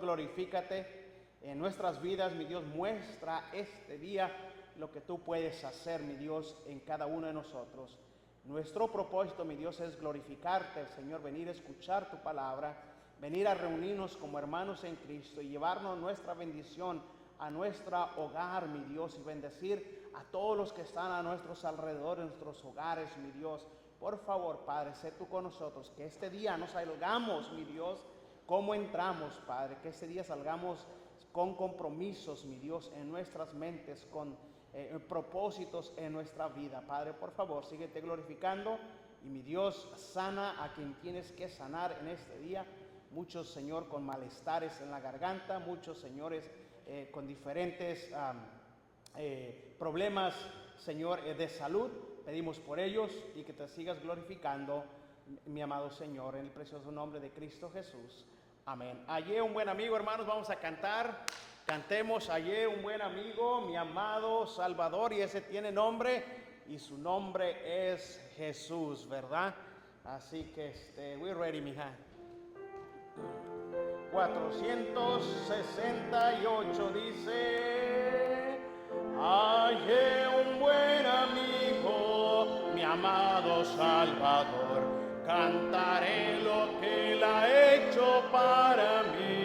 glorifícate en nuestras vidas, mi Dios. Muestra este día lo que tú puedes hacer, mi Dios, en cada uno de nosotros. Nuestro propósito, mi Dios, es glorificarte, Señor, venir a escuchar tu palabra, venir a reunirnos como hermanos en Cristo y llevarnos nuestra bendición a nuestro hogar, mi Dios, y bendecir a todos los que están a nuestros alrededores, en nuestros hogares, mi Dios. Por favor, Padre, sé tú con nosotros, que este día no salgamos, mi Dios, como entramos, Padre, que este día salgamos con compromisos, mi Dios, en nuestras mentes, con propósitos en nuestra vida. Padre, por favor, síguete glorificando y, mi Dios, sana a quien tienes que sanar en este día. Muchos, Señor, con malestares en la garganta, muchos, señores, con diferentes problemas, Señor, de salud. Pedimos por ellos y que te sigas glorificando, mi amado Señor, en el precioso nombre de Cristo Jesús. Amén. Hallé un buen amigo, hermanos, vamos a cantar. Cantemos, hallé un buen amigo, mi amado Salvador, y ese tiene nombre, y su nombre es Jesús, ¿verdad? Así que, we're ready, mija. 468 dice: hallé un buen amigo, mi amado Salvador, cantaré lo que él ha hecho para mí.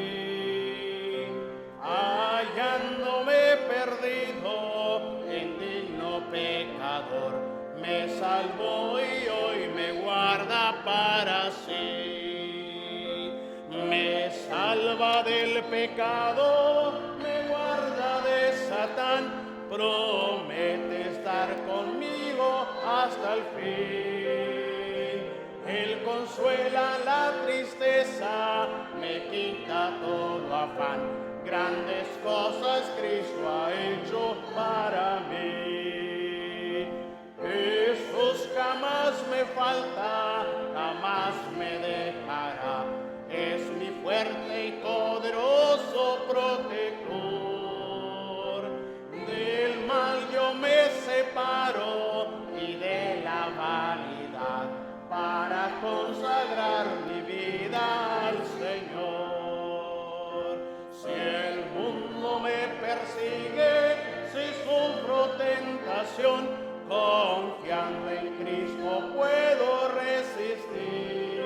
Hallándome perdido, indigno pecador, me salvó y hoy me guarda para sí. Me salva del pecado, me guarda de Satán, promete estar conmigo hasta el fin. Él consuela la tristeza, me quita todo afán. Grandes cosas Cristo ha hecho para mí. Jesús jamás me falta, jamás me dejará. Es mi fuerte y poderoso protector. Del mal yo me separo y de la vanidad, para consagrar mi vida al Señor. Si el mundo me persigue, si sufro tentación, confiando en Cristo puedo resistir.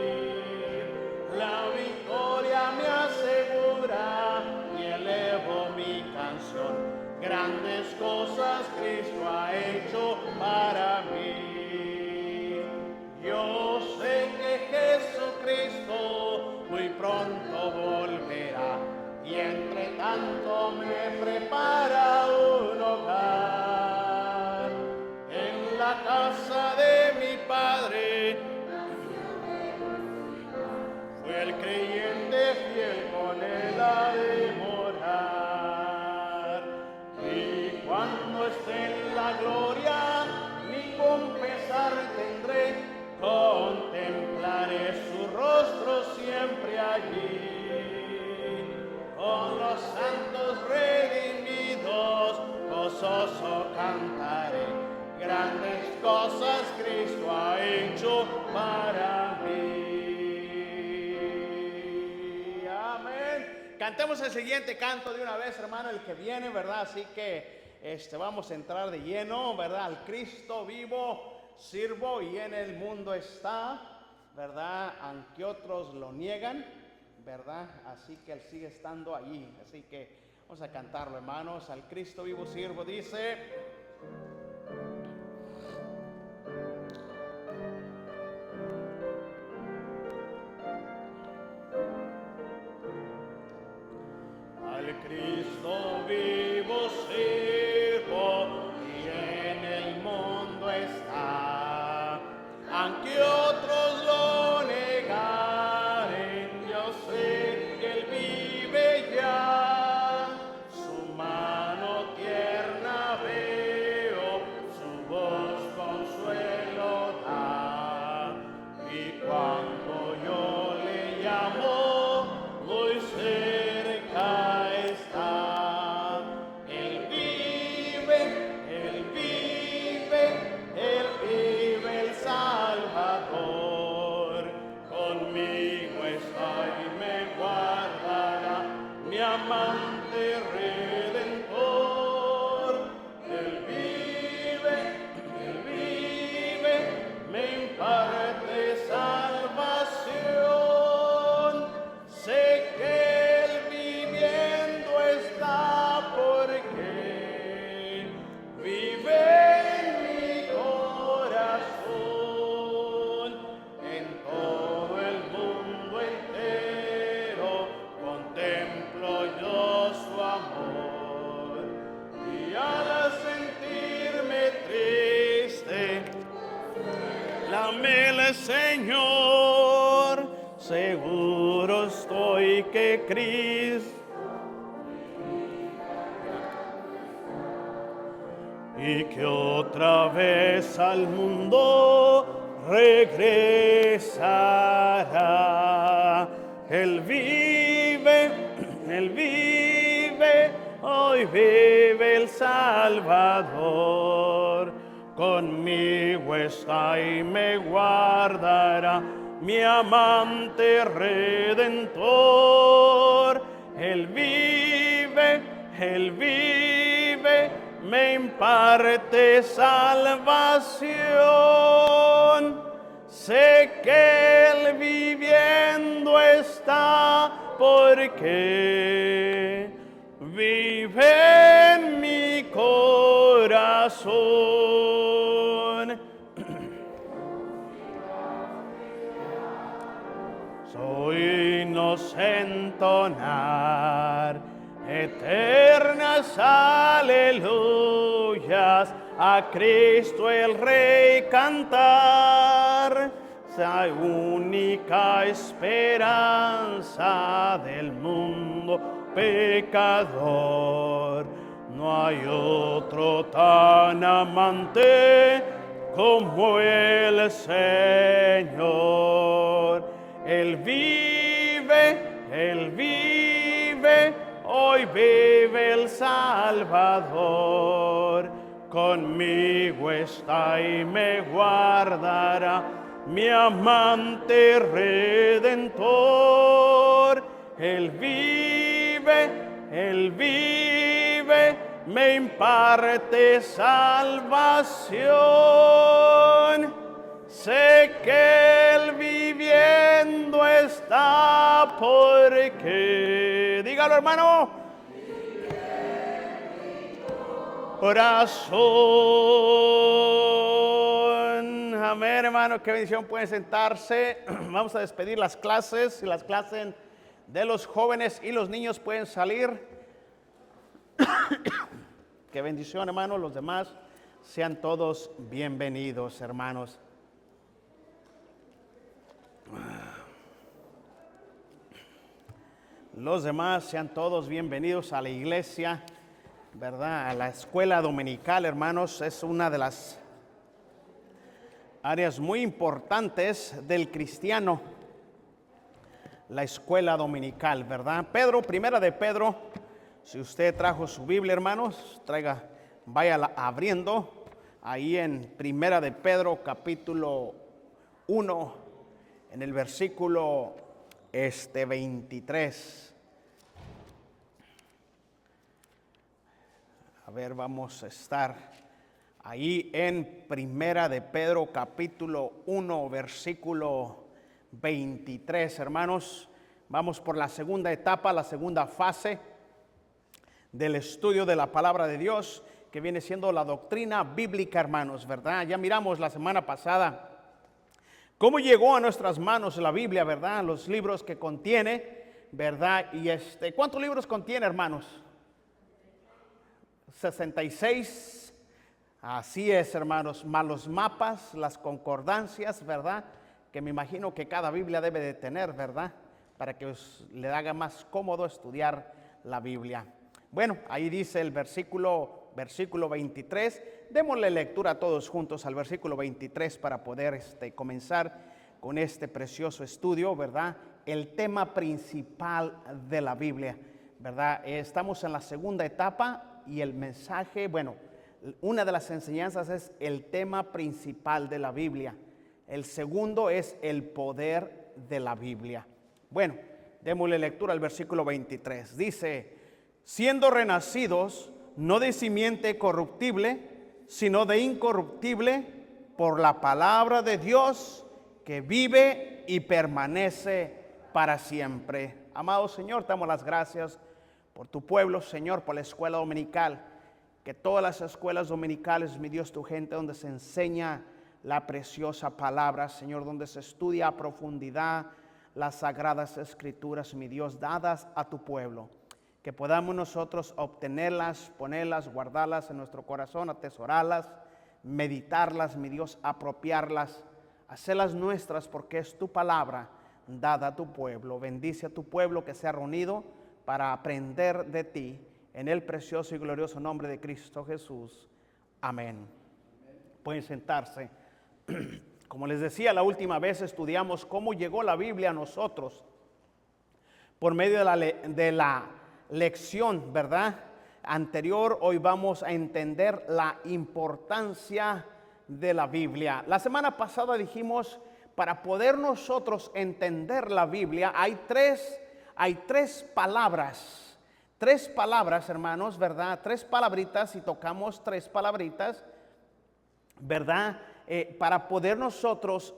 La victoria me asegura y elevo mi canción. Grandes cosas Cristo ha hecho para mí. Yo sé que Jesucristo muy pronto volverá, y entre tanto me prepara un hogar. En la casa de mi Padre fue el creyente fiel, con él ha de morar. Y cuando esté en la gloria, ningún pesar tendré, contemplaré su rostro siempre allí. Con los santos redimidos, gozoso cantaré, grandes cosas Cristo ha hecho para mí. Amén. Cantemos el siguiente canto de una vez, hermano, el que viene, ¿verdad? Así que vamos a entrar de lleno, ¿verdad? Al Cristo vivo sirvo y en el mundo está, ¿verdad? Aunque otros lo niegan, ¿verdad? Así que Él sigue estando allí. Así que vamos a cantarlo, hermanos. Al Cristo vivo sirvo, dice: al Cristo vivo sirvo y en el mundo está, aunque otros lo negaren, yo sé que Él vive ya. Su mano tierna veo, su voz consuelo da, y cuando yo le llamo, muy cerca está. mi amante redentor. Él vive, me imparte salvación. Sé que Él viviendo está porque vive en mi corazón. En todo el mundo entero contemplo yo su amor. Y al sentirme triste, lámele, Señor, seguro estoy que Cristo y que otra vez al mundo regresará. Él vive, hoy vive el Salvador. Conmigo está y me guardará mi amante redentor. Él vive, me imparte salvación. Sé que Él viviendo está porque vive en mi corazón. Soy entonar eternas aleluyas a Cristo el Rey cantar, la única esperanza del mundo pecador. No hay otro tan amante como el Señor. Él vive, hoy vive el Salvador. Conmigo está y me guardará mi amante redentor. Él vive, me imparte salvación. Sé que Él viviendo está porque, dígalo, hermano, corazón. Amén, hermano, qué bendición. Pueden sentarse. Vamos a despedir las clases. Y las clases de los jóvenes y los niños pueden salir. Qué bendición, hermano. Los demás sean todos bienvenidos, hermanos. Los demás sean todos bienvenidos a la iglesia, ¿verdad? A la escuela dominical, hermanos. Es una de las áreas muy importantes del cristiano, la escuela dominical, ¿verdad? Primera de Pedro, si usted trajo su Biblia, hermanos, váyala abriendo ahí en Primera de Pedro, capítulo 1, en el versículo 23. A ver, vamos a estar ahí en Primera de Pedro, capítulo 1, versículo 23, hermanos. Vamos por la segunda etapa, la segunda fase del estudio de la palabra de Dios, que viene siendo la doctrina bíblica, hermanos, ¿verdad? Ya miramos la semana pasada cómo llegó a nuestras manos la Biblia, ¿verdad? Los libros que contiene, ¿verdad? Y ¿cuántos libros contiene, hermanos? 66. Así es, hermanos, más los mapas, las concordancias, ¿verdad? Que me imagino que cada Biblia debe de tener, ¿verdad? Para que le haga más cómodo estudiar la Biblia. Bueno, ahí dice el versículo 23. Démosle lectura todos juntos al versículo 23 para poder comenzar con este precioso estudio, ¿verdad? El tema principal de la Biblia, ¿verdad? Estamos en la segunda etapa y el mensaje, bueno, una de las enseñanzas es el tema principal de la Biblia. El segundo es el poder de la Biblia. Bueno, Démosle lectura al versículo 23. Dice, siendo renacidos, no de simiente corruptible, sino de incorruptible, por la palabra de Dios, que vive y permanece para siempre. Amado Señor, te damos las gracias por tu pueblo, Señor, por la escuela dominical. Que todas las escuelas dominicales, mi Dios, tu gente, donde se enseña la preciosa palabra, Señor, donde se estudia a profundidad las sagradas escrituras, mi Dios, dadas a tu pueblo. Que podamos nosotros obtenerlas, ponerlas, guardarlas en nuestro corazón, atesorarlas, meditarlas, mi Dios, apropiarlas, hacerlas nuestras, porque es tu palabra dada a tu pueblo. Bendice a tu pueblo que se ha reunido para aprender de ti, en el precioso y glorioso nombre de Cristo Jesús. Amén. Pueden sentarse. Como les decía, la última vez estudiamos cómo llegó la Biblia a nosotros por medio de la lección, ¿verdad?, anterior. Hoy vamos a entender la importancia de la Biblia. La semana pasada dijimos, para poder nosotros entender la Biblia, hay tres palabras. Tres palabras, hermanos, ¿verdad? Tres palabritas, y tocamos tres palabritas, ¿verdad? Para poder nosotros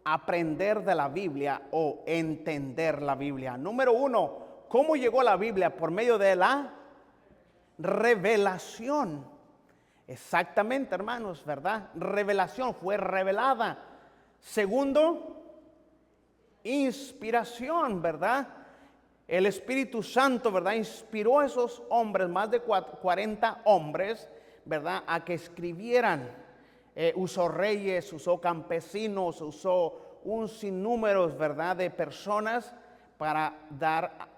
aprender de la Biblia o entender la Biblia. Número uno, ¿cómo llegó la Biblia? Por medio de la revelación. Exactamente, hermanos, ¿verdad? Revelación, fue revelada. Segundo, inspiración, ¿verdad? El Espíritu Santo, ¿verdad?, inspiró a esos hombres, más de 40 hombres, ¿verdad?, a que escribieran. Usó reyes, usó campesinos, usó un sinnúmero, ¿verdad?, de personas para dar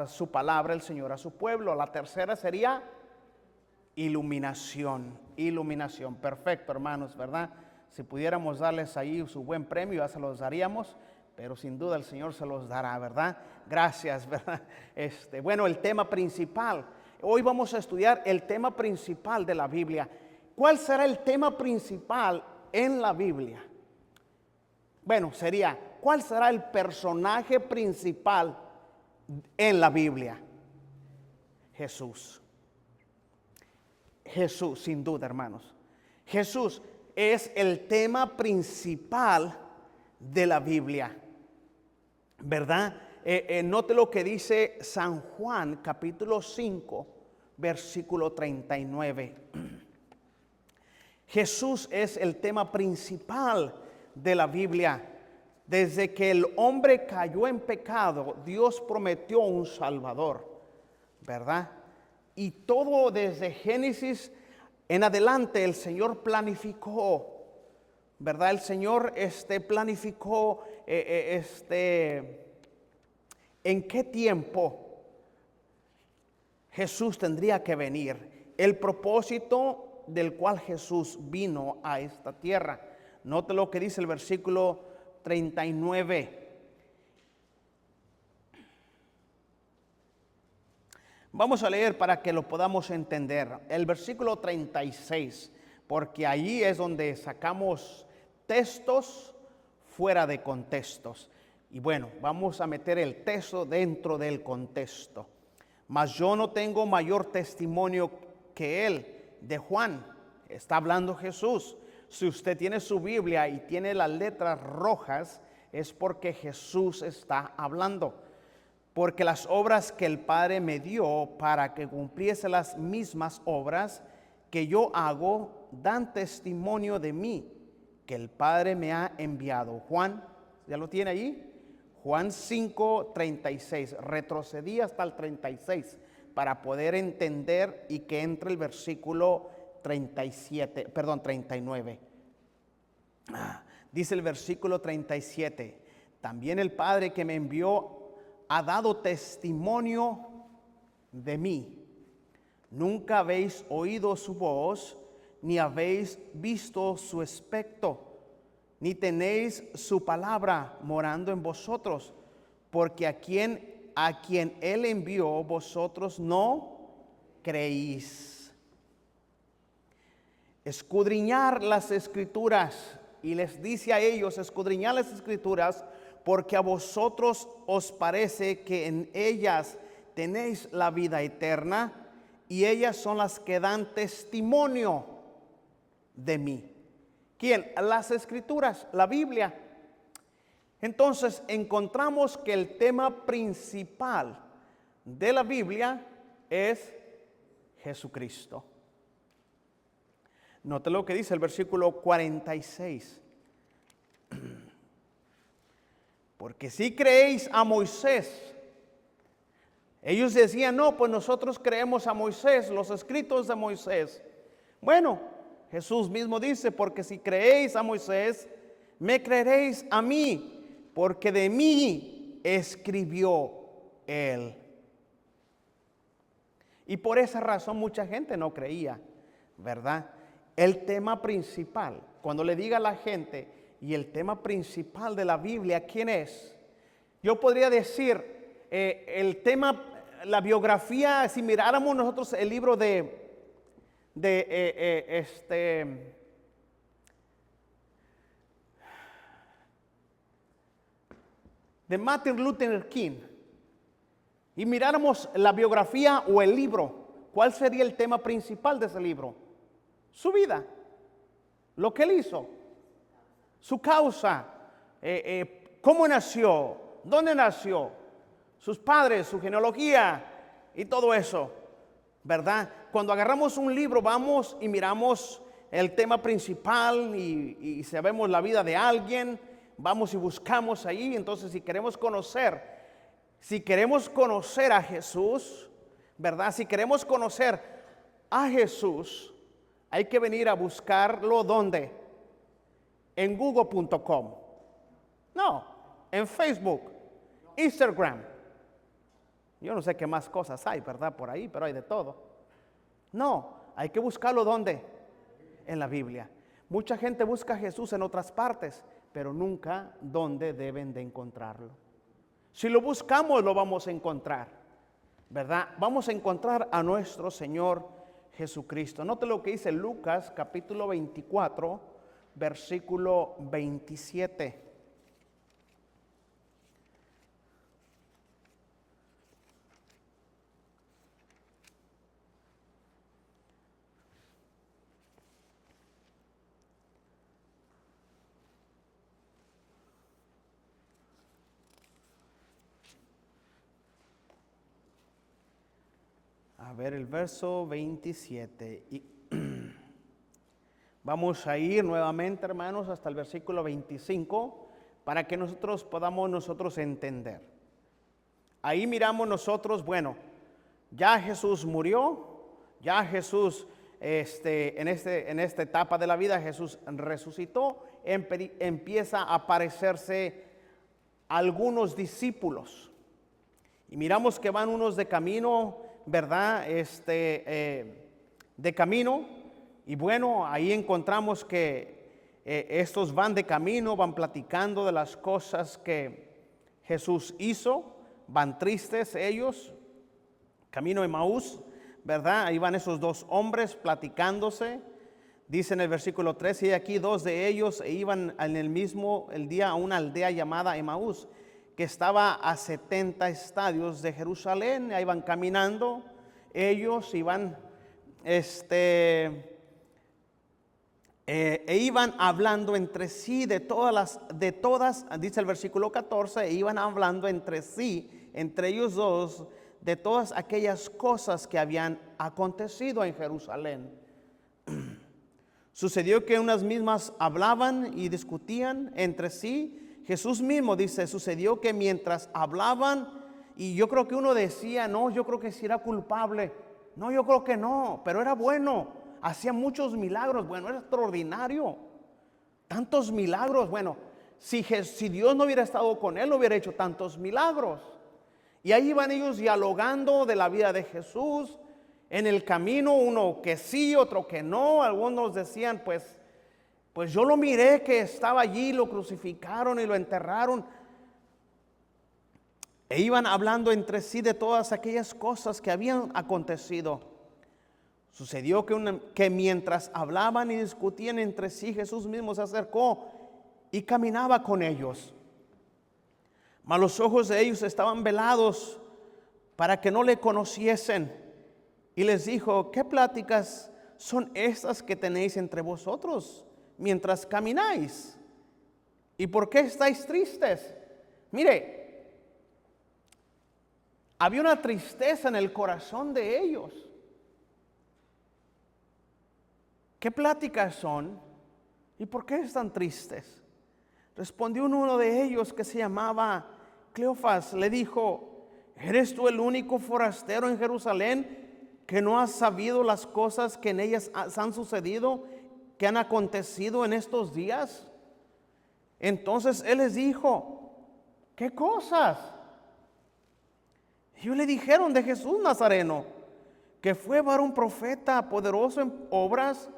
su palabra, el Señor, a su pueblo. La tercera sería iluminación. Iluminación. Perfecto, hermanos, ¿verdad? Si pudiéramos darles ahí su buen premio, ya se los daríamos, pero sin duda el Señor se los dará, ¿verdad? Gracias, ¿verdad? Bueno, el tema principal. Hoy vamos a estudiar el tema principal de la Biblia. ¿Cuál será el tema principal en la Biblia? Bueno, sería, ¿cuál será el personaje principal en la Biblia? Jesús. Jesús, sin duda, hermanos. Jesús es el tema principal de la Biblia, ¿verdad? Note lo que dice San Juan, capítulo 5, versículo 39. Jesús es el tema principal de la Biblia. Desde que el hombre cayó en pecado, Dios prometió un Salvador, ¿verdad? Y todo desde Génesis en adelante el Señor planificó, ¿verdad? El Señor planificó en qué tiempo Jesús tendría que venir, el propósito del cual Jesús vino a esta tierra. Note lo que dice el versículo 39. Vamos a leer para que lo podamos entender. El versículo 36, porque allí es donde sacamos textos fuera de contextos. Y bueno, vamos a meter el texto dentro del contexto. Mas yo no tengo mayor testimonio que él, de Juan. Está hablando Jesús. Si usted tiene su Biblia y tiene las letras rojas, es porque Jesús está hablando. Porque las obras que el Padre me dio para que cumpliese las mismas obras que yo hago, dan testimonio de mí, que el Padre me ha enviado. Juan, ¿ya lo tiene allí? Juan 5:36. Retrocedí hasta el 36 para poder entender y que entre el versículo 39. Dice el versículo 37. También el Padre que me envió ha dado testimonio de mí. Nunca habéis oído su voz, ni habéis visto su aspecto, ni tenéis su palabra morando en vosotros, porque a quien él envió, vosotros no creéis. Escudriñar las Escrituras, y les dice a ellos, escudriñar las Escrituras, porque a vosotros os parece que en ellas tenéis la vida eterna, y ellas son las que dan testimonio de mí. ¿Quién? Las Escrituras, la Biblia. Entonces encontramos que el tema principal de la Biblia es Jesucristo. Note lo que dice el versículo 46. Porque si creéis a Moisés, ellos decían, no, pues nosotros creemos a Moisés, los escritos de Moisés. Bueno, Jesús mismo dice, porque si creéis a Moisés, me creeréis a mí, porque de mí escribió él. Y por esa razón mucha gente no creía, ¿verdad? El tema principal, cuando le diga a la gente, y el tema principal de la Biblia, ¿quién es? Yo podría decir, el tema, la biografía, si miráramos nosotros el libro de Martin Luther King, y miráramos la biografía o el libro, ¿cuál sería el tema principal de ese libro? Su vida, lo que él hizo, su causa, cómo nació, dónde nació, sus padres, su genealogía y todo eso, ¿verdad? Cuando agarramos un libro vamos y miramos el tema principal y sabemos la vida de alguien, vamos y buscamos ahí. Entonces si queremos conocer a Jesús, ¿verdad? Si queremos conocer a Jesús, hay que venir a buscarlo, ¿dónde? En google.com. No, en Facebook, Instagram. Yo no sé qué más cosas hay, ¿verdad? Por ahí, pero hay de todo. No, hay que buscarlo, ¿dónde? En la Biblia. Mucha gente busca a Jesús en otras partes, pero nunca donde deben de encontrarlo. Si lo buscamos, lo vamos a encontrar, ¿verdad? Vamos a encontrar a nuestro Señor Jesucristo. Note lo que dice Lucas capítulo 24, versículo 27. A ver el verso 27. Y vamos a ir nuevamente, hermanos, hasta el versículo 25 para que nosotros podamos entender. Ahí miramos nosotros, bueno, ya Jesús murió, ya Jesús en esta etapa de la vida Jesús resucitó, empieza a aparecerse algunos discípulos. Y miramos que van unos de camino, ¿verdad? De camino. Y bueno, ahí encontramos que estos van de camino, van platicando de las cosas que Jesús hizo, van tristes ellos, camino de Emaús, ¿verdad? Ahí van esos dos hombres platicándose. Dice en el versículo 13, y aquí dos de ellos iban en el día a una aldea llamada Emaús, que estaba a 70 estadios de Jerusalén. Ahí van caminando, ellos iban, iban hablando entre sí de todas, dice el versículo 14, iban hablando entre sí, entre ellos dos, de todas aquellas cosas que habían acontecido en Jerusalén. Sucedió que unas mismas hablaban y discutían entre sí. Jesús mismo dice, sucedió que mientras hablaban, y yo creo que uno decía, no, yo creo que sí era culpable, no, yo creo que no, pero era bueno, hacía muchos milagros, bueno, era extraordinario, tantos milagros, bueno, si Dios no hubiera estado con él, no hubiera hecho tantos milagros. Y ahí van ellos dialogando de la vida de Jesús, en el camino, uno que sí, otro que no. Algunos decían, pues yo lo miré que estaba allí, lo crucificaron y lo enterraron. E iban hablando entre sí de todas aquellas cosas que habían acontecido. Sucedió que mientras hablaban y discutían entre sí, Jesús mismo se acercó y caminaba con ellos. Mas los ojos de ellos estaban velados para que no le conociesen. Y les dijo: ¿qué pláticas son estas que tenéis entre vosotros mientras camináis? ¿Y por qué estáis tristes? Mire, había una tristeza en el corazón de ellos. ¿Qué pláticas son? ¿Y por qué están tristes? Respondió uno de ellos, que se llamaba Cleofas, le dijo: ¿eres tú el único forastero en Jerusalén que no has sabido las cosas que en ellas han sucedido, que han acontecido en estos días? Entonces él les dijo: ¿qué cosas? Ellos le dijeron: de Jesús Nazareno, que fue varón profeta, poderoso en obras,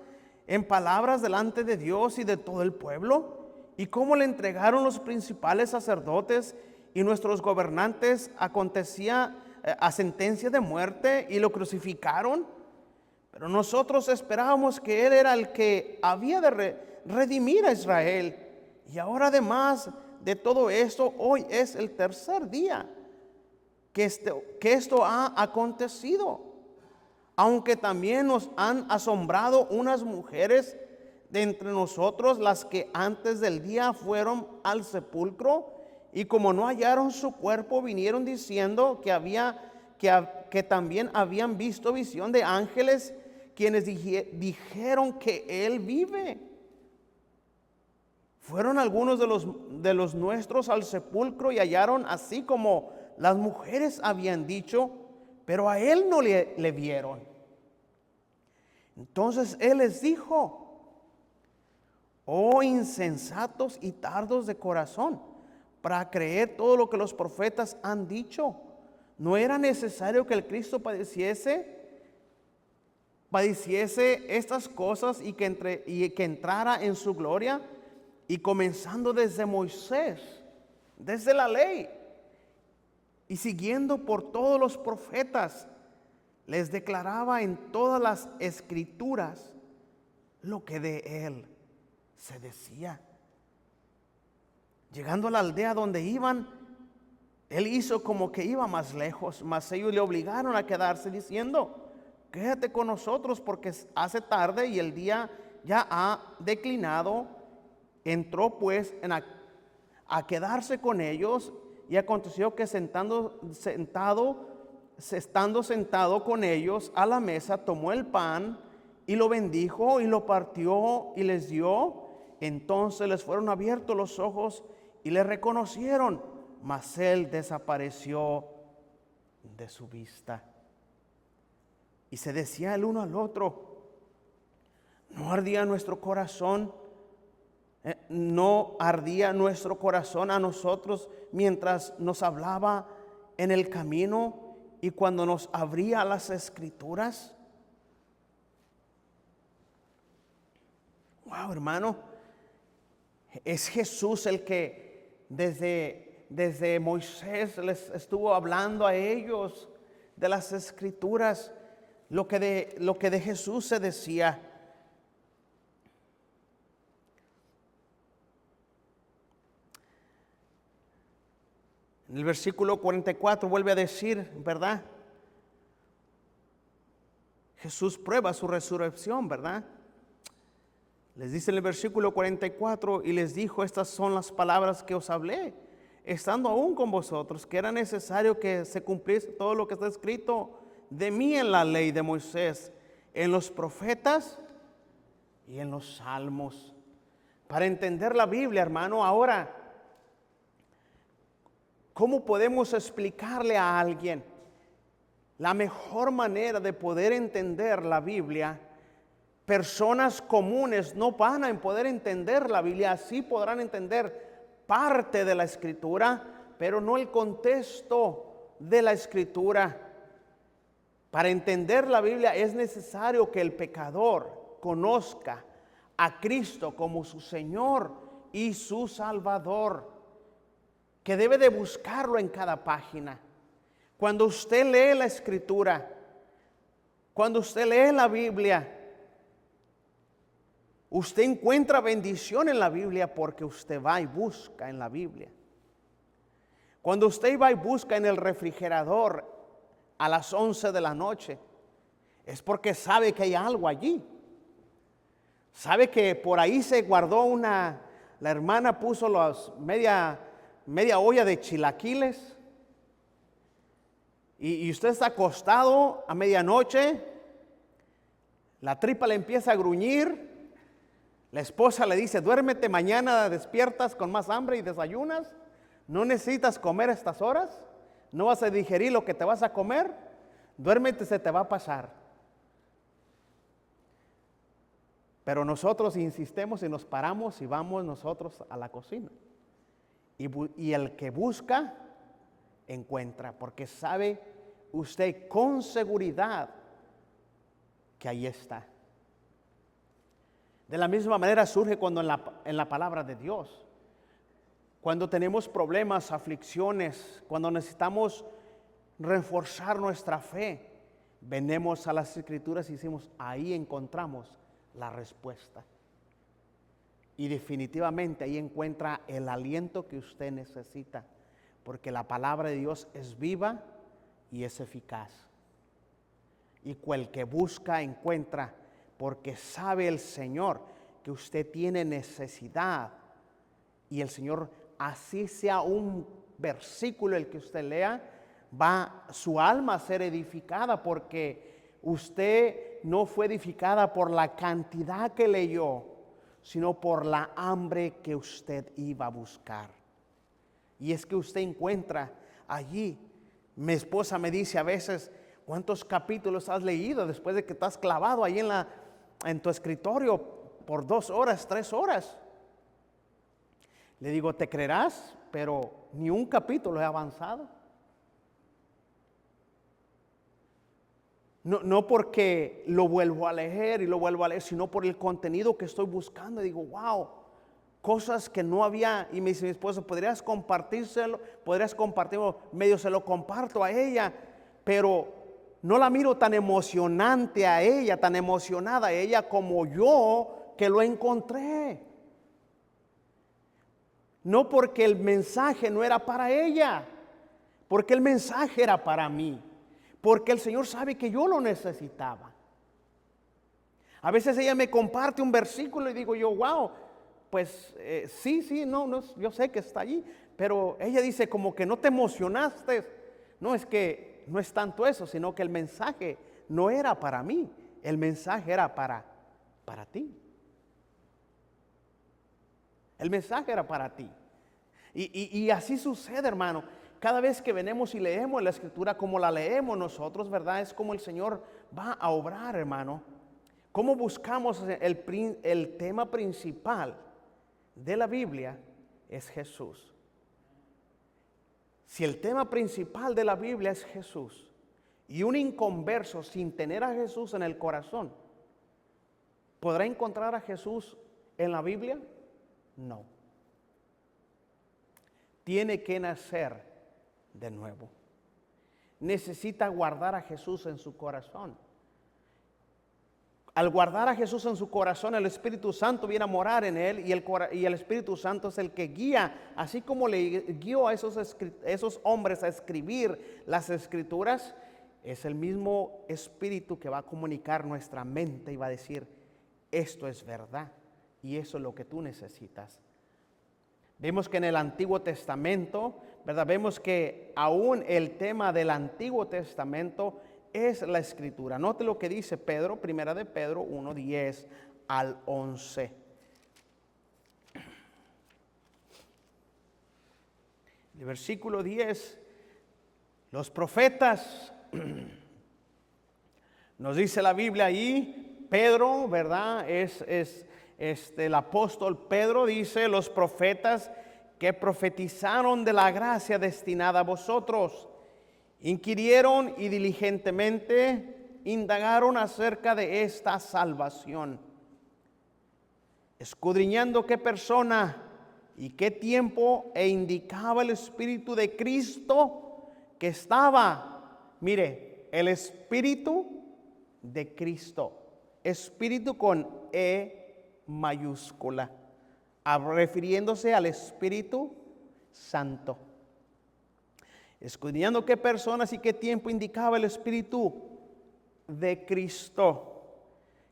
en palabras delante de Dios y de todo el pueblo, y cómo le entregaron los principales sacerdotes y nuestros gobernantes a sentencia de muerte, y lo crucificaron. Pero nosotros esperábamos que él era el que había de redimir a Israel. Y ahora, además de todo esto, hoy es el tercer día que esto ha acontecido. Aunque también nos han asombrado unas mujeres de entre nosotros, las que antes del día fueron al sepulcro, y como no hallaron su cuerpo, vinieron diciendo que también habían visto visión de ángeles, quienes dijeron que él vive. Fueron algunos de los nuestros al sepulcro y hallaron así como las mujeres habían dicho, pero a él no le vieron. Entonces él les dijo: oh insensatos y tardos de corazón, para creer todo lo que los profetas han dicho. ¿No era necesario que el Cristo padeciese estas cosas y que entrara en su gloria? Y comenzando desde Moisés, desde la ley, y siguiendo por todos los profetas, les declaraba en todas las escrituras lo que de él se decía. Llegando a la aldea donde iban, él hizo como que iba más lejos, mas ellos le obligaron a quedarse, diciendo: quédate con nosotros, porque hace tarde y el día ya ha declinado. Entró pues a quedarse con ellos, y aconteció que estando sentado con ellos a la mesa, tomó el pan y lo bendijo y lo partió y les dio. Entonces les fueron abiertos los ojos y le reconocieron, mas él desapareció de su vista. Y se decía el uno al otro: ¿no ardía nuestro corazón? ¿No ardía nuestro corazón a nosotros mientras nos hablaba en el camino y cuando nos abría las escrituras? Wow, hermano, es Jesús el que desde Moisés les estuvo hablando a ellos de las escrituras, lo que de Jesús se decía. En el versículo 44 vuelve a decir, ¿verdad? Jesús prueba su resurrección, ¿verdad? Les dice en el versículo 44: y les dijo: estas son las palabras que os hablé, estando aún con vosotros, que era necesario que se cumpliese todo lo que está escrito de mí en la ley de Moisés, en los profetas y en los salmos. Para entender la Biblia, hermano, ahora, ¿cómo podemos explicarle a alguien? La mejor manera de poder entender la Biblia, personas comunes no van a poder entender la Biblia. Sí podrán entender parte de la Escritura, pero no el contexto de la Escritura. Para entender la Biblia es necesario que el pecador conozca a Cristo como su Señor y su Salvador, que debe de buscarlo en cada página. Cuando usted lee la Escritura, cuando usted lee la Biblia, usted encuentra bendición en la Biblia porque usted va y busca en la Biblia. Cuando usted va y busca en el refrigerador a las 11 de la noche, es porque sabe que hay algo allí. Sabe que por ahí se guardó la hermana puso media olla de chilaquiles y usted está acostado a medianoche, la tripa le empieza a gruñir, la esposa le dice, duérmete, mañana despiertas con más hambre y desayunas, no necesitas comer a estas horas, no vas a digerir lo que te vas a comer, duérmete, se te va a pasar. Pero nosotros insistimos y nos paramos y vamos nosotros a la cocina. Y el que busca, encuentra, porque sabe usted con seguridad que ahí está. De la misma manera surge cuando en la palabra de Dios, cuando tenemos problemas, aflicciones, cuando necesitamos reforzar nuestra fe, venimos a las Escrituras y decimos, ahí encontramos la respuesta. Y definitivamente ahí encuentra el aliento que usted necesita, porque la palabra de Dios es viva y es eficaz. Y el que busca encuentra, porque sabe el Señor que usted tiene necesidad. Y el Señor, así sea un versículo el que usted lea, va su alma a ser edificada, porque usted no fue edificada por la cantidad que leyó, sino por la hambre que usted iba a buscar. Y es que usted encuentra allí. Mi esposa me dice a veces, ¿cuántos capítulos has leído después de que estás clavado ahí en tu escritorio por 2 horas, 3 horas? Le digo, te creerás, pero ni un capítulo he avanzado. No porque lo vuelvo a leer y lo vuelvo a leer, sino por el contenido que estoy buscando. Y digo, wow, cosas que no había. Y me dice mi esposo, ¿podrías compartírselo? ¿Podrías compartirlo? Medio se lo comparto a ella, pero no la miro tan emocionante a ella, tan emocionada a ella como yo que lo encontré. No porque el mensaje no era para ella, porque el mensaje era para mí. Porque el Señor sabe que yo lo necesitaba. A veces ella me comparte un versículo y digo yo, wow, pues sí, no, yo sé que está allí. Pero ella dice como que no te emocionaste. No, es que no es tanto eso, sino que el mensaje no era para mí. El mensaje era para ti. El mensaje era para ti. Y así sucede, hermano. Cada vez que venimos y leemos la Escritura como la leemos nosotros, ¿verdad? Es como el Señor va a obrar, hermano. ¿Cómo buscamos el tema principal de la Biblia? Es Jesús. Si el tema principal de la Biblia es Jesús, y un inconverso sin tener a Jesús en el corazón, ¿podrá encontrar a Jesús en la Biblia? No. Tiene que nacer de nuevo. Necesita guardar a Jesús en su corazón. Al guardar a Jesús en su corazón, el Espíritu Santo viene a morar en él, y el Espíritu Santo es el que guía, así como le guió a esos hombres a escribir las Escrituras. Es el mismo Espíritu que va a comunicar nuestra mente y va a decir, esto es verdad y eso es lo que tú necesitas. Vemos que en el Antiguo Testamento, ¿verdad? Vemos que aún el tema del Antiguo Testamento es la Escritura. Note lo que dice Pedro, primera de Pedro 1, 10 al 11. El versículo 10, los profetas, nos dice la Biblia ahí, Pedro, ¿verdad? El apóstol Pedro dice, los profetas que profetizaron de la gracia destinada a vosotros, inquirieron y diligentemente indagaron acerca de esta salvación, escudriñando qué persona y qué tiempo indicaba el Espíritu de Cristo que estaba, mire, el Espíritu de Cristo, Espíritu con E mayúscula, refiriéndose al Espíritu Santo. escudriñando qué personas y qué tiempo indicaba el Espíritu de Cristo,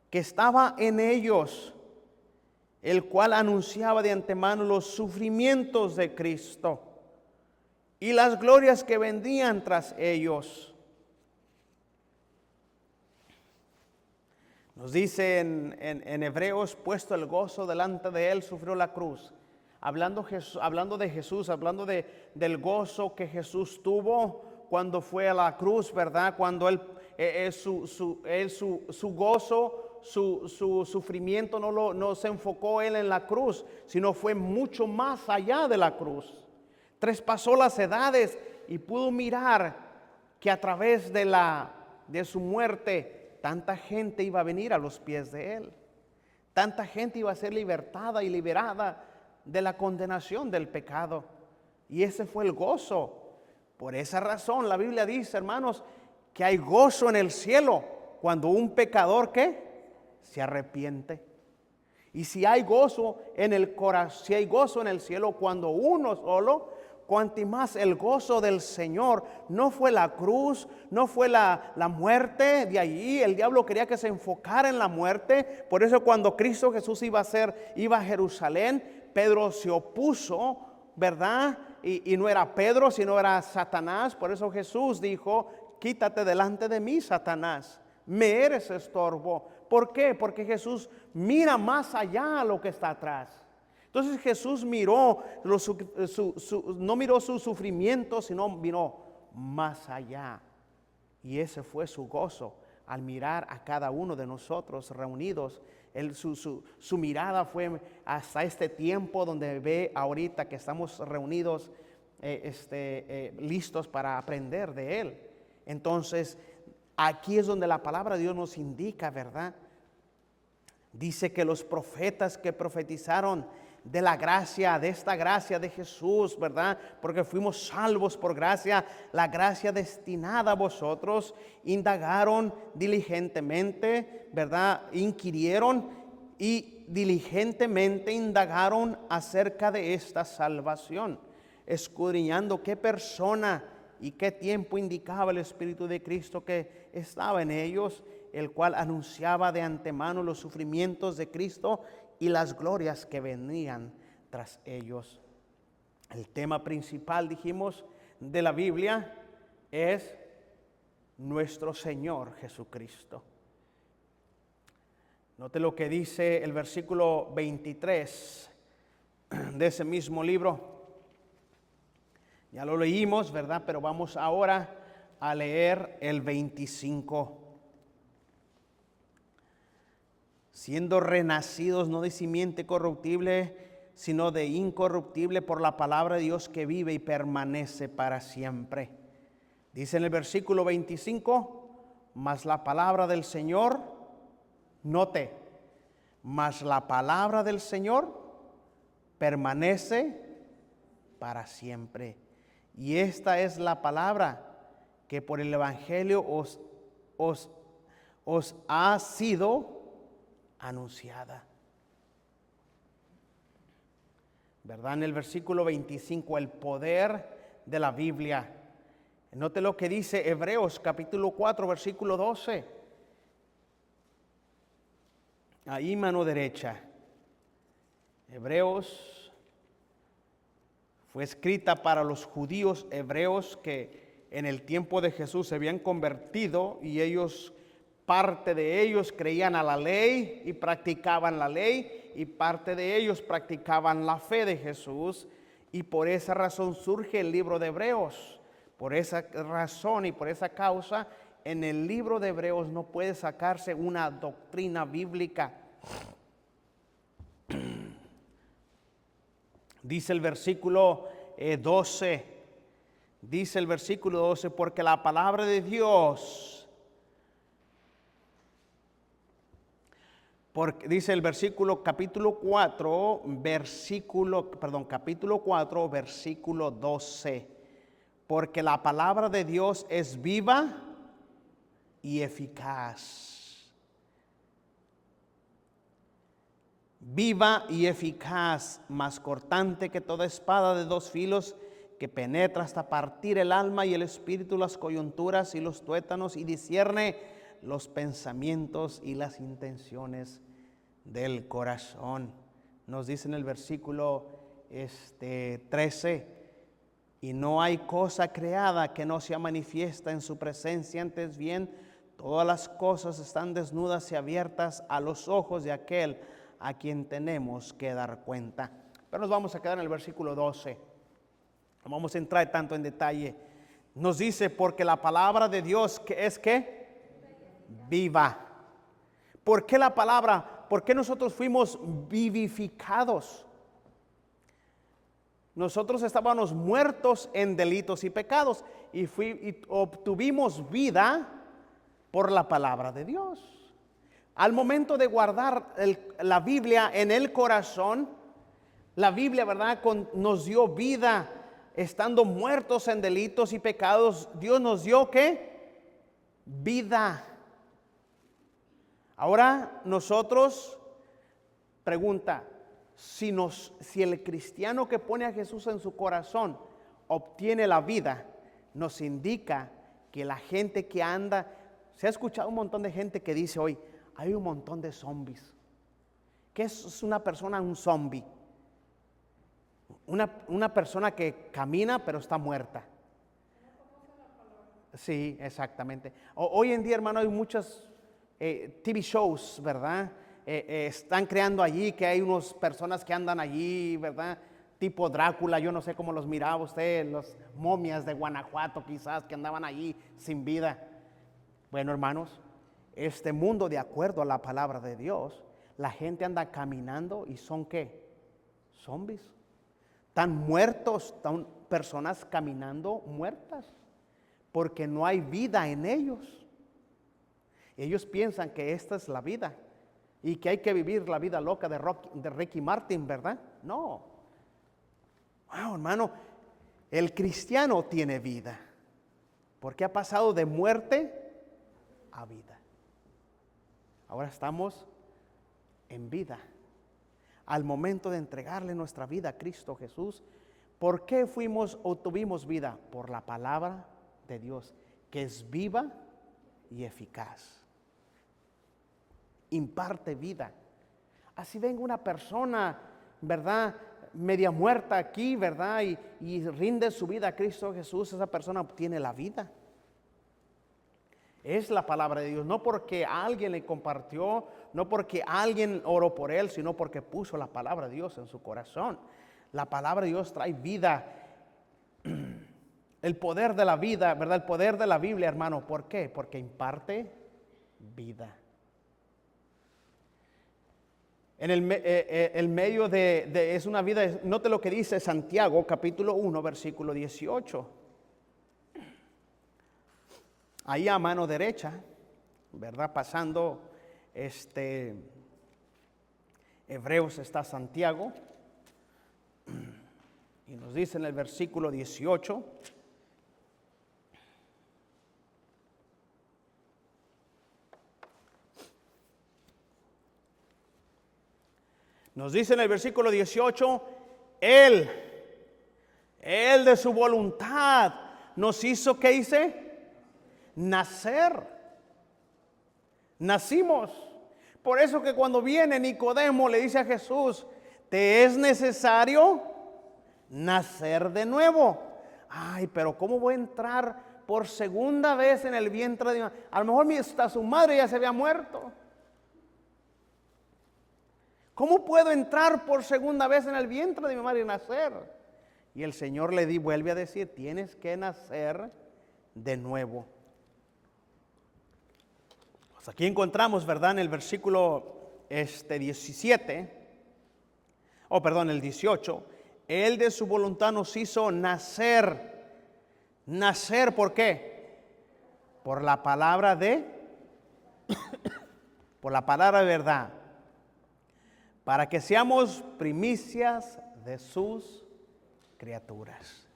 que estaba en ellos, el cual anunciaba de antemano los sufrimientos de Cristo y las glorias que vendrían tras ellos. Nos dice en Hebreos, puesto el gozo delante de él, sufrió la cruz. Hablando de Jesús, hablando del gozo que Jesús tuvo cuando fue a la cruz, ¿verdad? Cuando su gozo, su sufrimiento no se enfocó él en la cruz, sino fue mucho más allá de la cruz. Traspasó las edades y pudo mirar que a través de su muerte, tanta gente iba a venir a los pies de él. Tanta gente iba a ser libertada y liberada de la condenación del pecado. Y ese fue el gozo. Por esa razón la Biblia dice, hermanos, que hay gozo en el cielo cuando un pecador ¿qué? Se arrepiente. Y si hay gozo en el corazón, si hay gozo en el cielo cuando uno solo, cuanto más el gozo del Señor. No fue la cruz, no fue la muerte. De allí el diablo quería que se enfocara en la muerte. Por eso cuando Cristo Jesús iba a Jerusalén, Pedro se opuso, ¿verdad? Y no era Pedro, sino era Satanás. Por eso Jesús dijo, quítate delante de mí, Satanás, me eres estorbo. ¿Por qué? Porque Jesús mira más allá a lo que está atrás. Entonces Jesús miró, no miró su sufrimiento, sino miró más allá. Y ese fue su gozo al mirar a cada uno de nosotros reunidos. Su mirada fue hasta este tiempo donde ve ahorita que estamos reunidos, listos para aprender de Él. Entonces, aquí es donde la palabra de Dios nos indica, ¿verdad? Dice que los profetas que profetizaron de esta gracia de Jesús, ¿verdad? Porque fuimos salvos por gracia, la gracia destinada a vosotros, indagaron diligentemente, ¿verdad? Inquirieron y diligentemente indagaron acerca de esta salvación, escudriñando qué persona y qué tiempo indicaba el Espíritu de Cristo que estaba en ellos, el cual anunciaba de antemano los sufrimientos de Cristo y las glorias que venían tras ellos. El tema principal, dijimos, de la Biblia es nuestro Señor Jesucristo. Note lo que dice el versículo 23 de ese mismo libro. Ya lo leímos, ¿verdad? Pero vamos ahora a leer el 25. Siendo renacidos no de simiente corruptible, sino de incorruptible por la palabra de Dios que vive y permanece para siempre. Dice en el versículo 25, mas la palabra del Señor, note, mas la palabra del Señor permanece para siempre. Y esta es la palabra que por el Evangelio os ha sido anunciada. ¿Verdad? En el versículo 25, el poder de la Biblia. Note lo que dice Hebreos capítulo 4, versículo 12. Ahí mano derecha. Hebreos fue escrita para los judíos hebreos que en el tiempo de Jesús se habían convertido y parte de ellos creían a la ley y practicaban la ley, y parte de ellos practicaban la fe de Jesús, y por esa razón surge el libro de Hebreos. Por esa razón y por esa causa, en el libro de Hebreos no puede sacarse una doctrina bíblica. Dice el versículo 12, porque la palabra de Dios, porque dice el capítulo 4, versículo 12. Porque la palabra de Dios es viva y eficaz. Viva y eficaz, más cortante que toda espada de dos filos, que penetra hasta partir el alma y el espíritu, las coyunturas y los tuétanos, y discierne los pensamientos y las intenciones del corazón. Nos dice en el versículo 13, y no hay cosa creada que no sea manifiesta en su presencia, antes bien, todas las cosas están desnudas y abiertas a los ojos de aquel a quien tenemos que dar cuenta. Pero nos vamos a quedar en el versículo 12. No vamos a entrar tanto en detalle. Nos dice, porque la palabra de Dios que es ¿qué? Viva. ¿Por qué la palabra? ¿Por qué nosotros fuimos vivificados? Nosotros estábamos muertos en delitos y pecados y obtuvimos vida por la palabra de Dios. Al momento de guardar la Biblia en el corazón, la Biblia, ¿verdad?, nos dio vida. Estando muertos en delitos y pecados, Dios nos dio ¿qué? Vida. Ahora nosotros, pregunta, si el cristiano que pone a Jesús en su corazón obtiene la vida, nos indica que la gente que anda, se ha escuchado un montón de gente que dice hoy, hay un montón de zombies. ¿Qué es una persona, un zombie? Una persona que camina pero está muerta. Sí, exactamente. Hoy en día, hermano, hay muchas TV shows, ¿verdad? Están creando allí que hay unas personas que andan allí, ¿verdad? Tipo Drácula, yo no sé cómo los miraba usted, los momias de Guanajuato quizás que andaban allí sin vida. Bueno, hermanos, este mundo, de acuerdo a la palabra de Dios, la gente anda caminando y son ¿qué? Zombies. Están muertos, están personas caminando muertas, porque no hay vida en ellos. Ellos piensan que esta es la vida y que hay que vivir la vida loca de Ricky Martin, ¿verdad? No. Wow, hermano, el cristiano tiene vida, porque ha pasado de muerte a vida. Ahora estamos en vida. Al momento de entregarle nuestra vida a Cristo Jesús, ¿por qué fuimos o tuvimos vida? Por la palabra de Dios, que es viva y eficaz. Imparte vida. Así venga una persona, ¿verdad?, media muerta aquí, ¿verdad?, y rinde su vida a Cristo Jesús, esa persona obtiene la vida. Es la palabra de Dios, no porque alguien le compartió, no porque alguien oró por él, sino porque puso la palabra de Dios en su corazón. La palabra de Dios trae vida. El poder de la vida, ¿verdad? El poder de la Biblia, hermano. ¿Por qué? Porque imparte vida. En el medio es una vida, note lo que dice Santiago, capítulo 1, versículo 18. Ahí a mano derecha, ¿verdad? Pasando Hebreos está Santiago. Y nos dice en el versículo 18. Nos dice en el versículo 18, Él de su voluntad nos hizo, ¿qué dice? Nacer. Nacimos. Por eso que cuando viene Nicodemo le dice a Jesús, te es necesario nacer de nuevo. Ay, pero ¿cómo voy a entrar por segunda vez en el vientre de mi madre? A lo mejor hasta su madre ya se había muerto. ¿Cómo puedo entrar por segunda vez en el vientre de mi madre y nacer? Y el Señor le vuelve a decir, tienes que nacer de nuevo. Pues aquí encontramos, ¿verdad?, en el versículo 17, el 18, Él de su voluntad nos hizo nacer. Nacer, ¿por qué? Por la palabra por la palabra de verdad, para que seamos primicias de sus criaturas.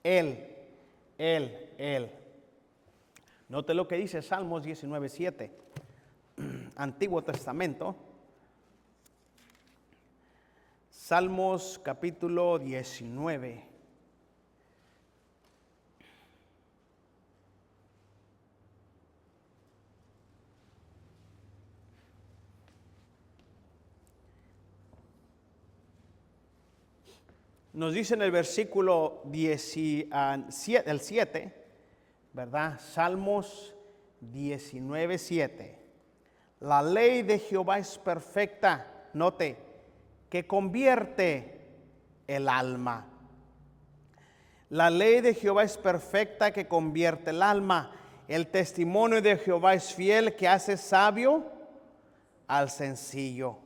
Él. Note lo que dice Salmos 19:7, Antiguo Testamento. Salmos capítulo 19. Nos dice en el versículo 7, ¿verdad? Salmos 19:7. La ley de Jehová es perfecta, note, que convierte el alma. La ley de Jehová es perfecta, que convierte el alma. El testimonio de Jehová es fiel, que hace sabio al sencillo.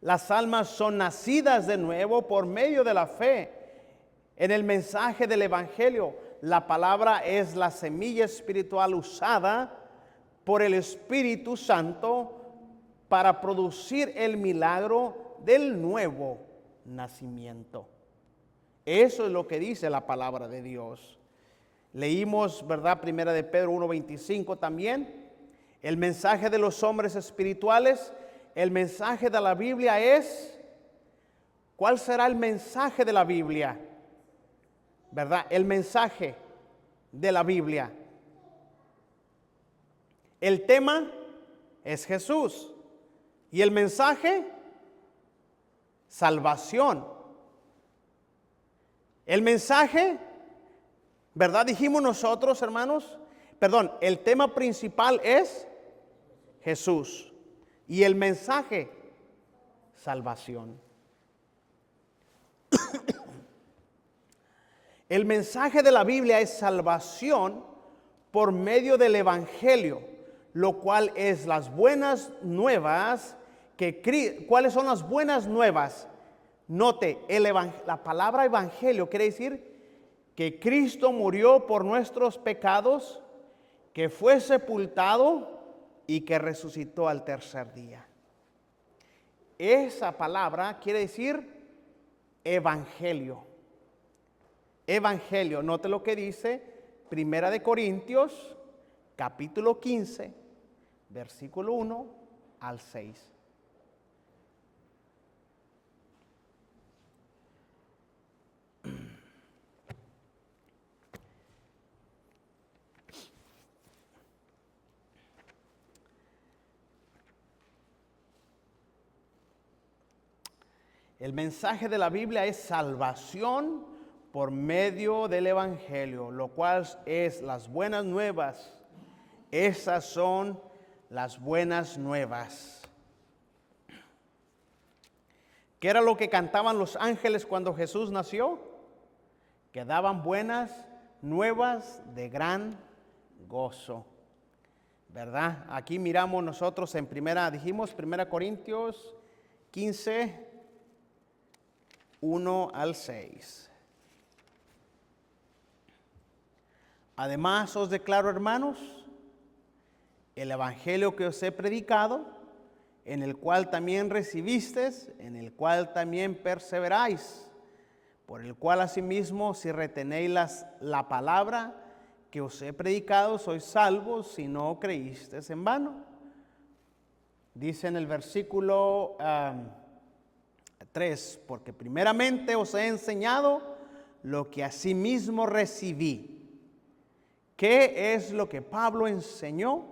Las almas son nacidas de nuevo por medio de la fe en el mensaje del Evangelio. La palabra es la semilla espiritual usada por el Espíritu Santo para producir el milagro del nuevo nacimiento. Eso es lo que dice la palabra de Dios. Leímos, ¿verdad? Primera de Pedro 1:25 también. El mensaje de los hombres espirituales, el mensaje de la Biblia es, ¿cuál será el mensaje de la Biblia? ¿Verdad? El mensaje de la Biblia. El tema es Jesús. Y el mensaje, salvación. El mensaje, ¿verdad? Dijimos nosotros, hermanos. Perdón, el tema principal es Jesús. Y el mensaje, salvación. El mensaje de la Biblia es salvación por medio del Evangelio, lo cual es las buenas nuevas. ¿Cuáles son las buenas nuevas? Note, la palabra evangelio quiere decir que Cristo murió por nuestros pecados, que fue sepultado y que resucitó al tercer día. Esa palabra quiere decir evangelio. Evangelio, note lo que dice Primera de Corintios, capítulo 15, versículo 1 al 6. El mensaje de la Biblia es salvación por medio del Evangelio, lo cual es las buenas nuevas. Esas son las buenas nuevas. ¿Qué era lo que cantaban los ángeles cuando Jesús nació? Que daban buenas nuevas de gran gozo. ¿Verdad? Aquí miramos nosotros en primera Corintios 15, 1 al 6. Además os declaro, hermanos, el evangelio que os he predicado, en el cual también recibisteis, en el cual también perseveráis, por el cual asimismo si retenéis la palabra que os he predicado, sois salvos si no creísteis en vano. Dice en el versículo 3, porque primeramente os he enseñado lo que asimismo recibí. ¿Qué es lo que Pablo enseñó?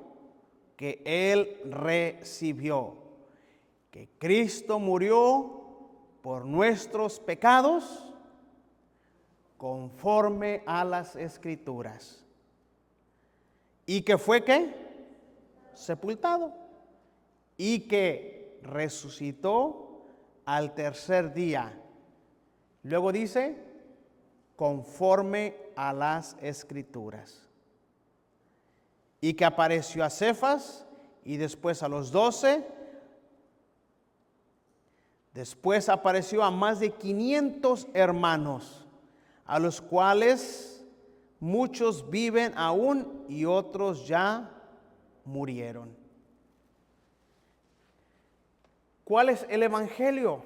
Que él recibió. Que Cristo murió por nuestros pecados conforme a las Escrituras. ¿Y que fue qué? Sepultado. Y que resucitó al tercer día. Luego dice, conforme a las Escrituras. Y que apareció a Cefas y después a los 12. Después apareció a más de 500 hermanos, a los cuales muchos viven aún y otros ya murieron. ¿Cuál es el evangelio?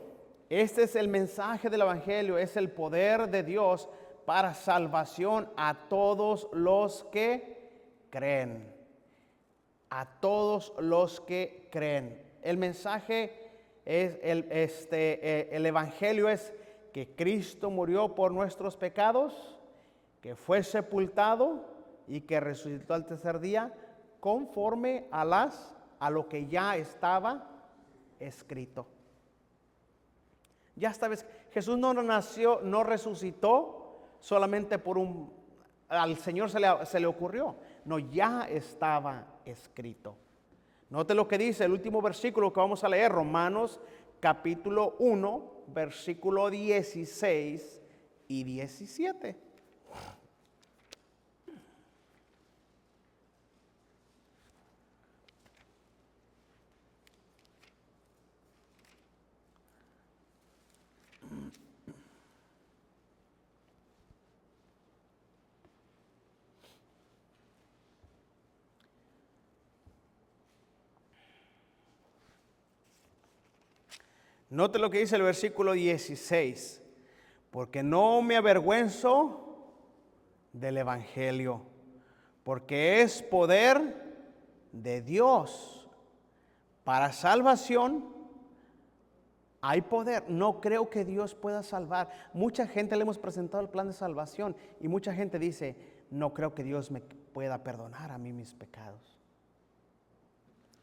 Este es el mensaje del evangelio, es el poder de Dios para salvación a todos los que creen. A todos los que creen. El mensaje es el evangelio es que Cristo murió por nuestros pecados, que fue sepultado y que resucitó al tercer día conforme a lo que ya estaba escrito. Ya sabes, Jesús no nació, no resucitó solamente al Señor se le ocurrió. No, ya estaba escrito. Note lo que dice el último versículo que vamos a leer, Romanos capítulo 1, versículo 16 y 17. Note lo que dice el versículo 16. Porque no me avergüenzo del Evangelio, porque es poder de Dios para salvación. Hay poder. No creo que Dios pueda salvar. Mucha gente le hemos presentado el plan de salvación y mucha gente dice, no creo que Dios me pueda perdonar a mí mis pecados.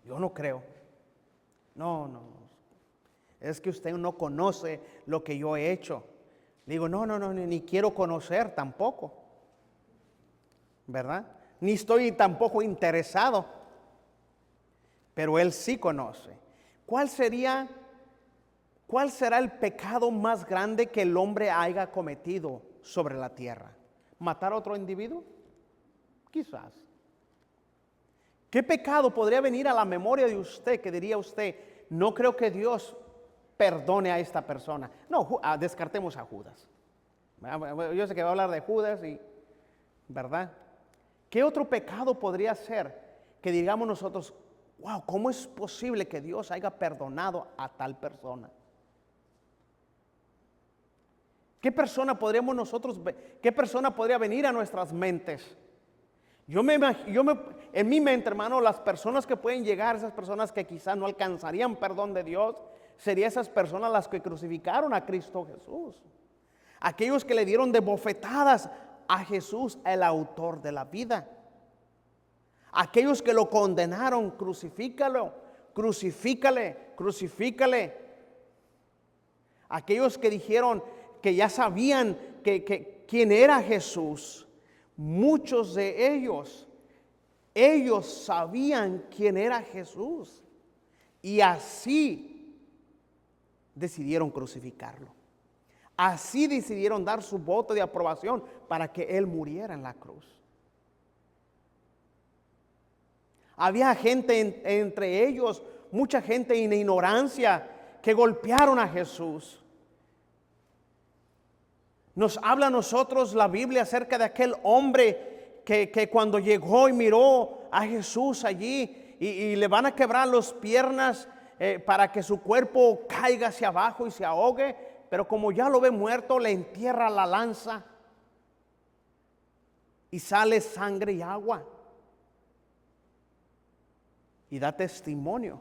Yo no creo. No. Es que usted no conoce lo que yo he hecho. Digo, no, ni quiero conocer tampoco. ¿Verdad? Ni estoy tampoco interesado. Pero Él sí conoce. ¿Cuál será el pecado más grande que el hombre haya cometido sobre la tierra? ¿Matar a otro individuo? Quizás. ¿Qué pecado podría venir a la memoria de usted que diría usted, no creo que Dios perdone a esta persona? No, descartemos a Judas. Yo sé que va a hablar de Judas, ¿verdad? ¿Qué otro pecado podría ser que digamos nosotros, wow, ¿cómo es posible que Dios haya perdonado a tal persona? ¿Qué persona podría venir a nuestras mentes? En mi mente, hermano, las personas que pueden llegar, esas personas que quizás no alcanzarían perdón de Dios, serían esas personas las que crucificaron a Cristo Jesús. Aquellos que le dieron de bofetadas a Jesús, el autor de la vida. Aquellos que lo condenaron, crucifícale. Aquellos que dijeron que ya sabían quién era Jesús. Muchos de ellos sabían quién era Jesús. Y así decidieron crucificarlo. Así decidieron dar su voto de aprobación para que Él muriera en la cruz. Había gente entre ellos, mucha gente en ignorancia, que golpearon a Jesús. Nos habla a nosotros la Biblia acerca de aquel hombre que cuando llegó y miró a Jesús allí y le van a quebrar las piernas para que su cuerpo caiga hacia abajo y se ahogue, pero como ya lo ve muerto, le entierra la lanza y sale sangre y agua y da testimonio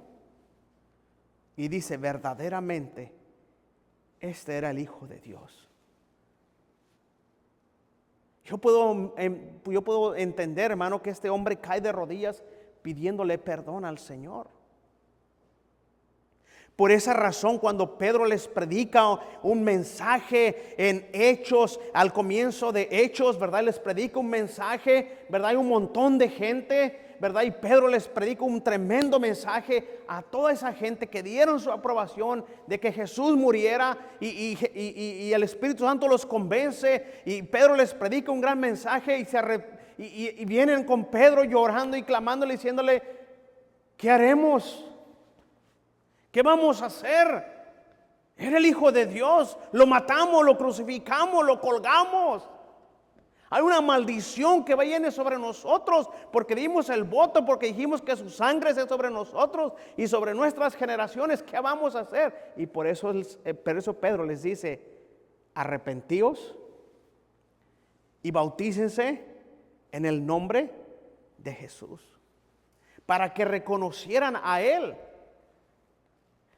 y dice, verdaderamente este era el Hijo de Dios. Yo puedo entender, hermano, que este hombre cae de rodillas pidiéndole perdón al Señor. Por esa razón, cuando Pedro les predica un mensaje en Hechos, al comienzo de Hechos, ¿verdad? Les predica un mensaje, ¿verdad? Hay un montón de gente, ¿verdad? Y Pedro les predica un tremendo mensaje a toda esa gente que dieron su aprobación de que Jesús muriera y el Espíritu Santo los convence y Pedro les predica un gran mensaje y vienen con Pedro llorando y clamándole, diciéndole, ¿qué haremos? ¿Qué vamos a hacer? Era el Hijo de Dios. Lo matamos, lo crucificamos, lo colgamos. Hay una maldición que viene sobre nosotros porque dimos el voto, porque dijimos que su sangre es sobre nosotros y sobre nuestras generaciones. ¿Qué vamos a hacer? Y por eso Pedro les dice, arrepentíos y bautícense en el nombre de Jesús. Para que reconocieran a Él.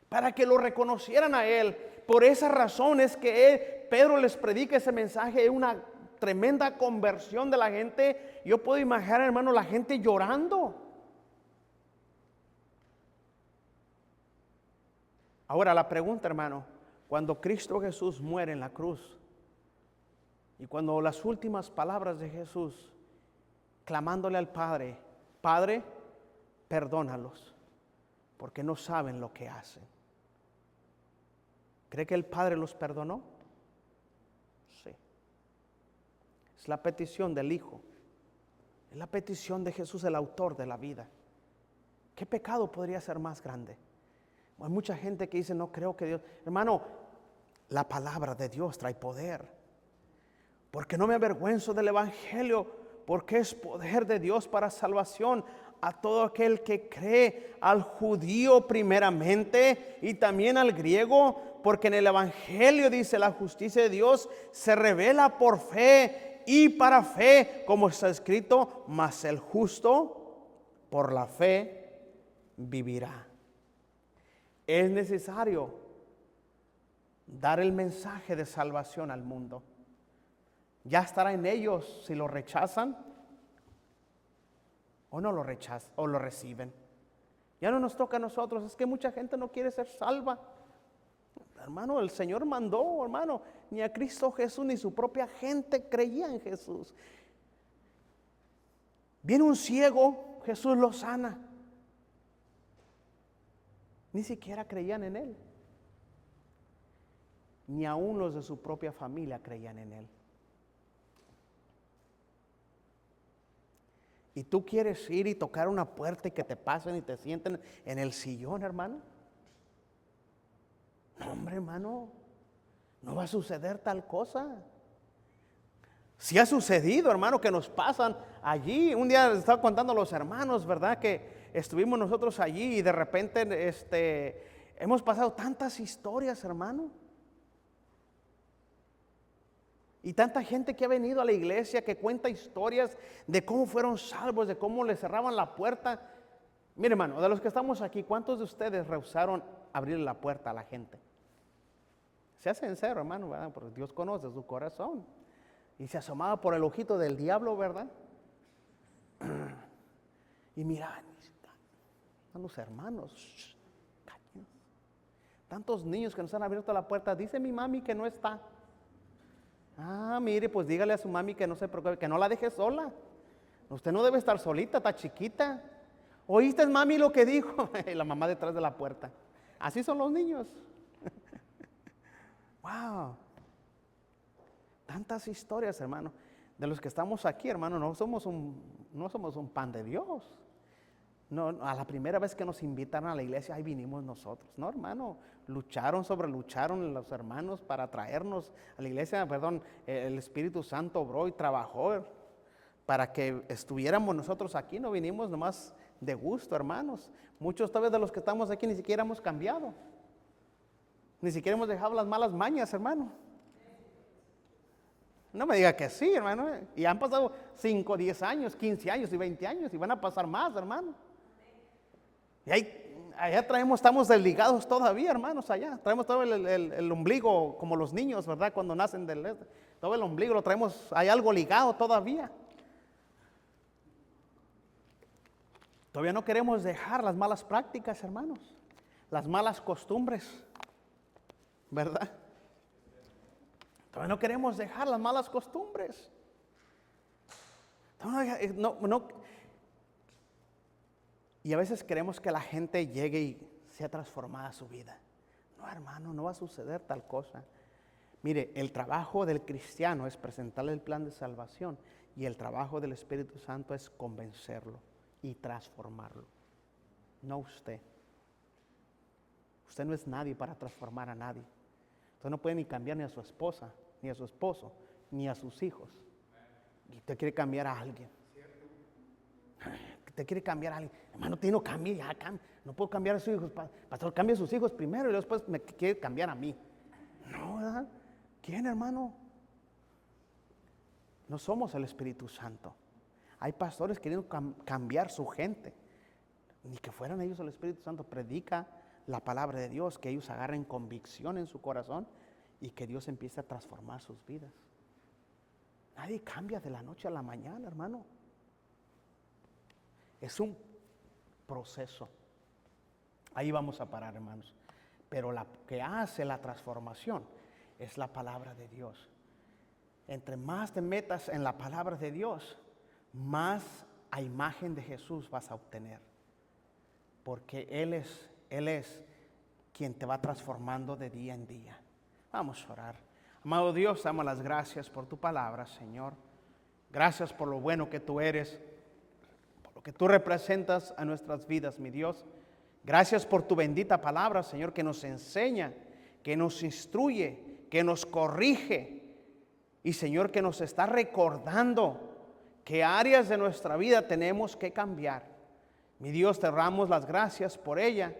Para que lo reconocieran a Él. Por esa razón es que Pedro les predica ese mensaje. Es una tremenda conversión de la gente. Yo puedo imaginar, hermano, la gente llorando. Ahora la pregunta, hermano, Cuando Cristo Jesús muere en la cruz y cuando las últimas palabras de Jesús, clamándole al Padre, Padre, perdónalos, porque no saben lo que hacen. ¿Cree que el Padre los perdonó? Sí. Es la petición del Hijo. Es la petición de Jesús, el autor de la vida. ¿Qué pecado podría ser más grande? Hay mucha gente que dice, no creo que Dios... Hermano, la palabra de Dios trae poder. Porque no me avergüenzo del Evangelio, porque es poder de Dios para salvación a todo aquel que cree, al judío primeramente y también al griego, porque en el Evangelio dice la justicia de Dios se revela por fe y para fe, como está escrito, mas el justo por la fe vivirá. Es necesario dar el mensaje de salvación al mundo. Ya estará en ellos si lo rechazan o no lo rechazan o lo reciben. Ya no nos toca a nosotros. Es que mucha gente no quiere ser salva. Hermano, el Señor mandó, hermano, ni a Cristo Jesús ni su propia gente creía en Jesús. Viene un ciego, Jesús lo sana. Ni siquiera creían en Él. Ni aún los de su propia familia creían en Él. ¿Y tú quieres ir y tocar una puerta y que te pasen y te sienten en el sillón, hermano? No, hombre, hermano, no va a suceder tal cosa. Si ha sucedido, hermano, que nos pasan allí. Un día les estaba contando a los hermanos, ¿verdad? Que estuvimos nosotros allí y de repente hemos pasado tantas historias, hermano. Y tanta gente que ha venido a la iglesia que cuenta historias de cómo fueron salvos, de cómo les cerraban la puerta. Mire, hermano, de los que estamos aquí, ¿cuántos de ustedes rehusaron abrir la puerta a la gente? Se hace sincero, hermano, ¿verdad? Porque Dios conoce su corazón. Y se asomaba por el ojito del diablo, ¿verdad? Y mira, a los hermanos, tantos niños que nos han abierto la puerta. Dice mi mami que no está. Ah, mire, pues dígale a su mami que no se preocupe, que no la deje sola. Usted no debe estar solita, está chiquita. ¿Oíste, mami, lo que dijo? Y la mamá detrás de la puerta. Así son los niños. Wow. Tantas historias, hermano. De los que estamos aquí, hermano, no somos un pan de Dios. No, a la primera vez que nos invitaron a la iglesia, ahí vinimos nosotros. No, hermano, lucharon los hermanos para traernos a la iglesia. El Espíritu Santo obró y trabajó para que estuviéramos nosotros aquí. No vinimos nomás de gusto, hermanos. Muchos tal vez de los que estamos aquí ni siquiera hemos cambiado. Ni siquiera hemos dejado las malas mañas, hermano. No me diga que sí, hermano. Y han pasado 5, 10 años, 15 años y 20 años y van a pasar más, hermano. Y allá estamos desligados todavía, hermanos, allá. Traemos todo el ombligo como los niños, ¿verdad? Cuando nacen todo el ombligo lo traemos, hay algo ligado todavía. Todavía no queremos dejar las malas prácticas, hermanos. Las malas costumbres, ¿verdad? Todavía no queremos dejar las malas costumbres. Y a veces queremos que la gente llegue y sea transformada su vida. No, hermano, no va a suceder tal cosa. Mire, el trabajo del cristiano es presentarle el plan de salvación y el trabajo del Espíritu Santo es convencerlo y transformarlo. No usted. Usted no es nadie para transformar a nadie. Usted no puede ni cambiar ni a su esposa, ni a su esposo, ni a sus hijos. Y usted quiere cambiar a alguien. Usted quiere cambiar a alguien. Hermano, usted no cambie, no puedo cambiar a sus hijos. Pastor, cambie a sus hijos primero y después me quiere cambiar a mí. No, ¿verdad? ¿Quién, hermano? No somos el Espíritu Santo. Hay pastores queriendo cambiar su gente. Ni que fueran ellos el Espíritu Santo. Predica la palabra de Dios, que ellos agarren convicción en su corazón y que Dios empiece a transformar sus vidas. Nadie cambia de la noche a la mañana, hermano. Es un proceso. Ahí vamos a parar, hermanos. Pero la que hace la transformación es la palabra de Dios. Entre más te metas en la palabra de Dios, más a imagen de Jesús vas a obtener. Porque Él es quien te va transformando de día en día. Vamos a orar. Amado Dios, damos las gracias por tu palabra, Señor. Gracias por lo bueno que tú eres, por lo que tú representas a nuestras vidas, mi Dios. Gracias por tu bendita palabra, Señor, que nos enseña, que nos instruye, que nos corrige. Y, Señor, que nos está recordando qué áreas de nuestra vida tenemos que cambiar. Mi Dios, te damos las gracias por ella.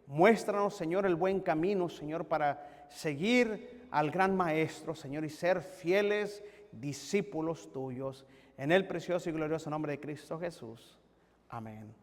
Muéstranos, Señor, el buen camino, Señor, para seguir al gran Maestro, Señor, y ser fieles discípulos tuyos. En el precioso y glorioso nombre de Cristo Jesús. Amén.